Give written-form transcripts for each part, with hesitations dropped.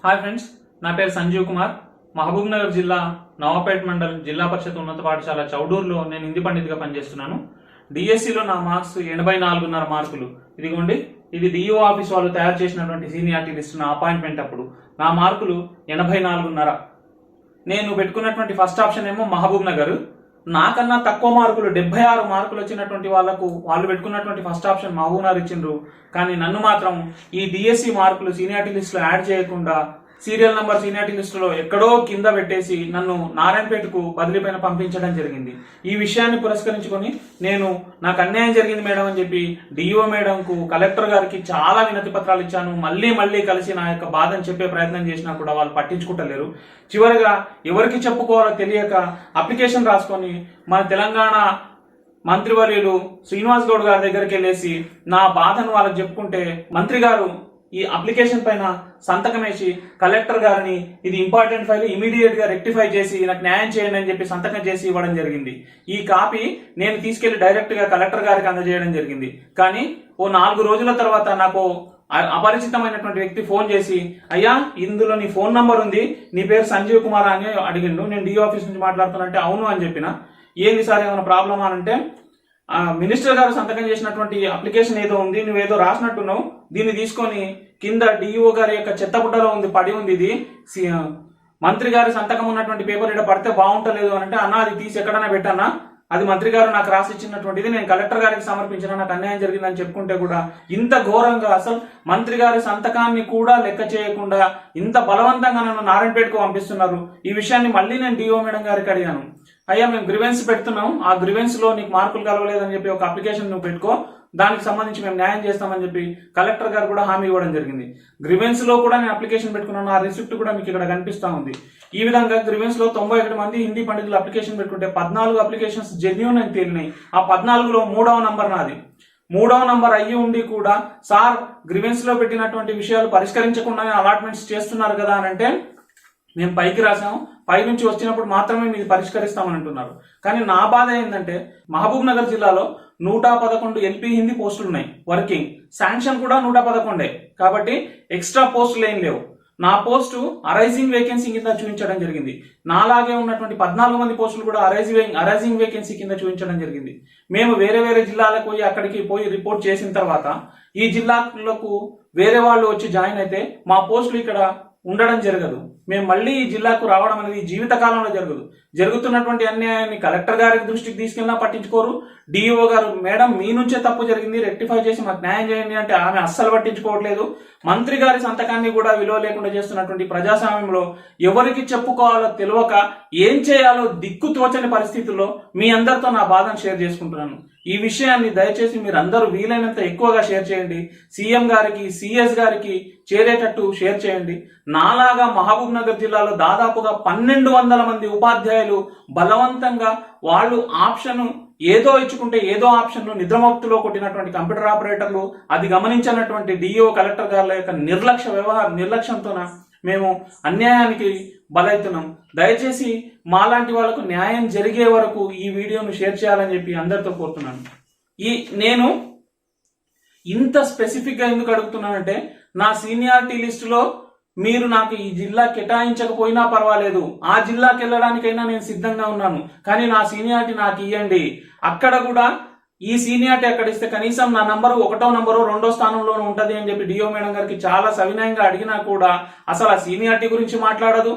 Hi friends, నా పేరు సంజీవ్ కుమార్. మహబూబ్ నగర్ జిల్లా నవాపేట్ మండల్ జిల్లా పరిషత్ ఉన్నత పాఠశాల చౌడూరులో నేను హిందీ పండితుగా పనిచేస్తున్నాను. డిఎస్సిలో నా మార్క్స్ 84.5 మార్కులు. ఇదిగోండి, ఇది డిఓ ఆఫీస్ వాళ్ళు తయారు చేసినటువంటి సీనియారిటీ లిస్ట్ నా అపాయింట్మెంట్ అప్పుడు. నా మార్కులు 84.5. నేను పెట్టుకున్నటువంటి ఫస్ట్ ఆప్షన్ ఏమో మహబూబ్ నగర్. నాకన్నా తక్కువ మార్కులు 76 మార్కులు వచ్చినటువంటి వాళ్ళు పెట్టుకున్నటువంటి ఫస్ట్ ఆప్షన్ మహబూబ్ నగర్ ఇచ్చిండ్రు. కానీ నన్ను మాత్రం ఈ డిఎస్సి మార్కులు సీనియారిటీ లిస్టులో యాడ్ చేయకుండా సీరియల్ నంబర్ సీనియారిటీ లిస్టులో ఎక్కడో కింద పెట్టేసి నన్ను నారాయణపేటకు బదిలీపైన పంపించడం జరిగింది. ఈ విషయాన్ని పురస్కరించుకొని నాకు అన్యాయం జరిగింది మేడం అని చెప్పి డిఓ మేడంకు, కలెక్టర్ గారికి చాలా వినతి పత్రాలు ఇచ్చాను. మళ్ళీ కలిసి నా యొక్క బాధను చెప్పే ప్రయత్నం చేసినా కూడా వాళ్ళు పట్టించుకుంటలేరు. చివరిగా ఎవరికి చెప్పుకోవాలో తెలియక అప్లికేషన్ రాసుకొని మన తెలంగాణ మంత్రివర్యులు శ్రీనివాస్ గౌడ్ గారి దగ్గరికి వెళ్ళేసి నా బాధను వాళ్ళకి చెప్పుకుంటే మంత్రి గారు ఈ అప్లికేషన్ పైన సంతకం వేసి కలెక్టర్ గారిని ఇది ఇంపార్టెంట్ ఫైల్ ఇమీడియట్ గా రెక్టిఫై చేసి నాకు న్యాయం చేయండి అని చెప్పి సంతకం చేసి ఇవ్వడం జరిగింది. ఈ కాపీ నేను తీసుకెళ్లి డైరెక్ట్ గా కలెక్టర్ గారికి అందజేయడం జరిగింది. కానీ ఓ 4 రోజుల తర్వాత నాకు అపరిచితమైనటువంటి వ్యక్తి ఫోన్ చేసి, అయ్యా ఇందులో నీ ఫోన్ నంబర్ ఉంది, నీ పేరు సంజీవ్ కుమార్ అని అడిగిండు. నేను డిఓ ఆఫీస్ నుంచి మాట్లాడుతున్నట్టే అవును అని చెప్పిన. ఏంది సార్ ఏమైనా ప్రాబ్లమా అంటే, మినిస్టర్ గారు సంతకం చేసినటువంటి అప్లికేషన్ ఏదో ఉంది, నువ్వేదో రాసినట్టున్నావు, దీన్ని తీసుకొని కింద డిఓ గారి యొక్క చెత్తబుట్టలో పడి ఉంది, ఇది మంత్రి గారి సంతకం ఉన్నటువంటి పేపర్ ఇక్కడ పడితే బాగుంటలేదు అని అంటే, అన్న అది తీసి ఎక్కడన్నా పెట్టన్నా, అది మంత్రి గారు నాకు రాసి ఇచ్చినటువంటిది, నేను కలెక్టర్ గారికి సమర్పించిన, నాకు అన్యాయం జరిగిందని చెప్పుకుంటే కూడా ఇంత ఘోరంగా అసలు మంత్రి గారి సంతకాన్ని కూడా లెక్క చేయకుండా ఇంత బలవంతంగా నన్ను నారాయణపేటకు పంపిస్తున్నారు. ఈ విషయాన్ని మళ్ళీ నేను డిఓ మేడం గారికి అడిగాను. అయ్యా మేము గ్రివెన్స్ పెడుతున్నాం, ఆ గ్రివెన్స్ లో నీకు మార్కులు కలవలేదని చెప్పి ఒక అప్లికేషన్ నువ్వు పెట్టుకో, దానికి సంబంధించి మేము న్యాయం చేస్తామని చెప్పి కలెక్టర్ గారు కూడా హామీ ఇవ్వడం జరిగింది. గ్రివెన్స్ లో కూడా నేను అప్లికేషన్ పెట్టుకున్నాను, ఆ రిసిప్ట్ కూడా మీకు ఇక్కడ కనిపిస్తా ఉంది. ఈ విధంగా గ్రివెన్స్ లో 91 మంది హిందీ పండితులు అప్లికేషన్ పెట్టుకుంటే 14 అప్లికేషన్స్ జెన్యూన్ అని తేలినాయి. ఆ 14లో 3వ నంబర్ నాది. 3వ నంబర్ అయ్యి ఉండి కూడా సార్ గ్రివెన్స్ లో పెట్టినటువంటి విషయాలు పరిష్కరించకుండానే అలాట్మెంట్స్ చేస్తున్నారు కదా అని అంటే, మేము పైకి రాసాము, పై నుంచి వచ్చినప్పుడు మాత్రమే మీరు పరిష్కరిస్తామని అంటున్నారు. కానీ నా బాధ ఏంటంటే, మహబూబ్ నగర్ జిల్లాలో 111 ఎల్పీ హిందీ పోస్టులు ఉన్నాయి వర్కింగ్, శాంక్షన్ కూడా 111. కాబట్టి ఎక్స్ట్రా పోస్టులు ఏం లేవు. నా పోస్టు అరైజింగ్ వేకెన్సీ కింద చూపించడం జరిగింది. నాలాగే ఉన్నటువంటి 14 మంది పోస్టులు కూడా అరైజింగ్ వేకెన్సీ కింద చూపించడం జరిగింది. మేము వేరే జిల్లాలకు పోయి అక్కడికి పోయి రిపోర్ట్ చేసిన తర్వాత ఈ జిల్లాలకు వేరే వాళ్ళు వచ్చి జాయిన్ అయితే మా పోస్టులు ఇక్కడ ఉండడం జరగదు. మేము మళ్ళీ ఈ జిల్లాకు రావడం అనేది జీవితకాలంలో జరగదు. జరుగుతున్నటువంటి అన్యాయాన్ని కలెక్టర్ గారి దృష్టికి తీసుకెళ్ళినా పట్టించుకోరు. డిఓ గారు మేడం మీ నుంచే తప్పు జరిగింది, రెక్టిఫై చేసి మాకు న్యాయం చేయండి అంటే ఆమె అస్సలు పట్టించుకోవట్లేదు. మంత్రి గారి సంతకాన్ని కూడా విలువ లేకుండా చేస్తున్నటువంటి ప్రజాస్వామ్యంలో ఎవరికి చెప్పుకోవాలో తెలియక ఏం చేయాలో దిక్కు తోచని పరిస్థితుల్లో మీ అందరితో నా బాధను షేర్ చేసుకుంటున్నాను. ఈ విషయాన్ని దయచేసి మీరు అందరూ వీలైనంత ఎక్కువగా షేర్ చేయండి. సీఎం గారికి, సిఎస్ గారికి చేరేటట్టు షేర్ చేయండి. నాలాగా మహబూబ్ నగర్ జిల్లాలో దాదాపుగా 1200 మంది ఉపాధ్యాయులు బలవంతంగా వాళ్ళు ఆప్షన్ ఏదో ఇచ్చుకుంటే ఏదో ఆప్షన్ నిద్రమత్తులో కొట్టినటువంటి కంప్యూటర్ ఆపరేటర్లు, అది గమనించినటువంటి డిఓ కలెక్టర్ గారుల యొక్క నిర్లక్ష్యంతోన మేము అన్యాయానికి బలవుతున్నాం. దయచేసి మాలాంటి వాళ్లకు న్యాయం జరిగే వరకు ఈ వీడియోను షేర్ చేయాలని చెప్పి అందరితో కోరుతున్నాను. నేను ఇంత స్పెసిఫిక్ గా ఎందుకు అడుగుతున్నానంటే, నా సీనియారిటీ లిస్టులో మీరు నాకు ఈ జిల్లా కేటాయించకపోయినా పర్వాలేదు, ఆ జిల్లాకి వెళ్ళడానికైనా నేను సిద్ధంగా ఉన్నాను, కానీ నా సీనియారిటీ నాకు ఇవ్వండి. అక్కడ కూడా ఈ సీనియారిటీ అక్కడ ఇస్తే కనీసం నా నంబరు 1వ నంబరు 2వ స్థానంలోనూ ఉంటది అని చెప్పి డిఓ మేడం గారికి చాలా సవినయంగా అడిగినా కూడా అసలు ఆ సీనియారిటీ గురించి మాట్లాడదు.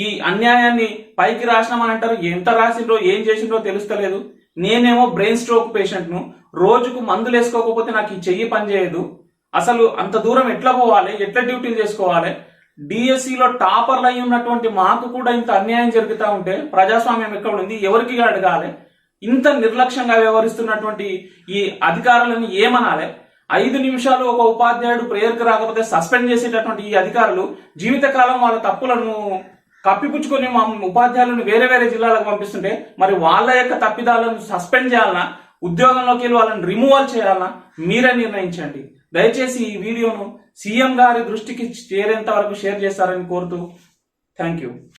ఈ అన్యాయాన్ని పైకి రాసినామని అంటారు, ఎంత రాసిండ్రో ఏం చేసిండ్రో తెలుస్తలేదు. నేనేమో బ్రెయిన్ స్ట్రోక్ పేషెంట్ను, రోజుకు మందులు వేసుకోకపోతే నాకు ఈ చెయ్యి పనిచేయదు. అసలు అంత దూరం ఎట్లా పోవాలి, ఎట్లా డ్యూటీలు చేసుకోవాలి? డిఎస్సిలో టాపర్లు అయి ఉన్నటువంటి మాకు కూడా ఇంత అన్యాయం జరుగుతూ ఉంటే ప్రజాస్వామ్యం ఎక్కడ ఉంది, ఎవరికి అడగాలి? ఇంత నిర్లక్ష్యంగా వ్యవహరిస్తున్నటువంటి ఈ అధికారులను ఏమనాలి? 5 నిమిషాలు ఒక ఉపాధ్యాయుడు ప్రేయర్కి రాకపోతే సస్పెండ్ చేసేటటువంటి ఈ అధికారులు జీవితకాలం వాళ్ళ తప్పులను కప్పిపుచ్చుకొని మా ఉపాధ్యాయులను వేరే జిల్లాలకు పంపిస్తుంటే మరి వాళ్ళ యొక్క తప్పిదాలను సస్పెండ్ చేయాలన్నా, ఉద్యోగంలోకి వెళ్ళి వాళ్ళని రిమూవల్ చేయాలన్నా మీరే నిర్ణయించండి. దయచేసి ఈ వీడియోను సీఎం గారి దృష్టికి చేరేంత వరకు షేర్ చేస్తారని కోరుతూ థ్యాంక్ యూ.